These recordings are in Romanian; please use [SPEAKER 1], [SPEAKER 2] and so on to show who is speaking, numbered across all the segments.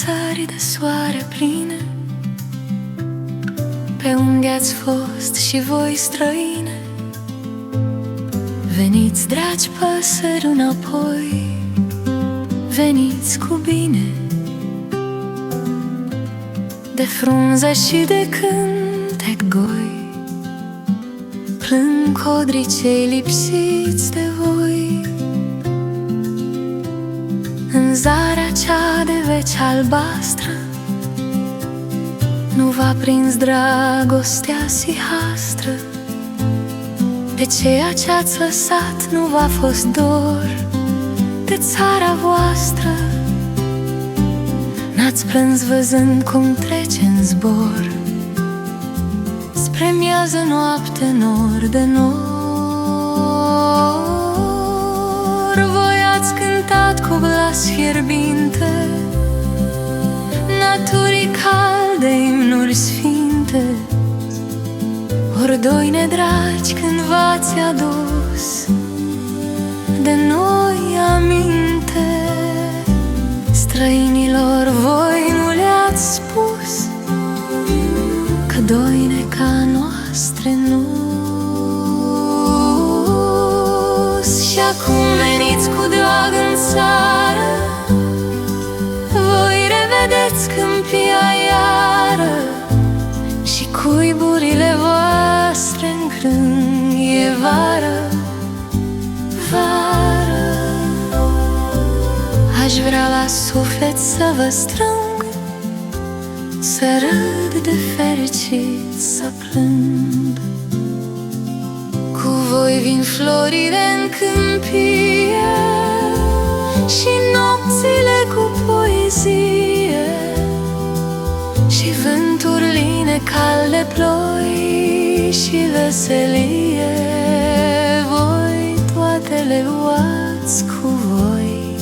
[SPEAKER 1] țări de soare pline, pe unde ați fost și voi străine. Veniți, dragi păsări, înapoi, veniți cu bine. De frunză și de cântec goi, plâng codricei lipsiți de voi. În zarea cea de veci albastră nu v-a prins dragostea sihastră. De ceea ce ați lăsat nu v-a fost dor de țara voastră. N-ați plâns văzând cum trece în zbor spre miază noapte nor de nor. Voi ați cântat cu glas fierbinte naturii calde imnuri sfinte. Ori doi nedragi când v-ați adus de noi aminte. Străinilor voi nu le-ați spus că doine ca noastre nu-s. Și acum veniți cu drag în țară, voi revedeți câmpia iară și cuiburile voastre în crâng. E vară, vară. Aș vrea la suflet să vă strâng, să râd de fericit, să plâng. Cu voi vin florile în câmpie și nopțile cu poezie și vânturi line, calde ploi și veselie. Voi toate le luați cu voi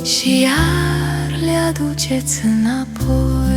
[SPEAKER 1] și iar le aduceți înapoi.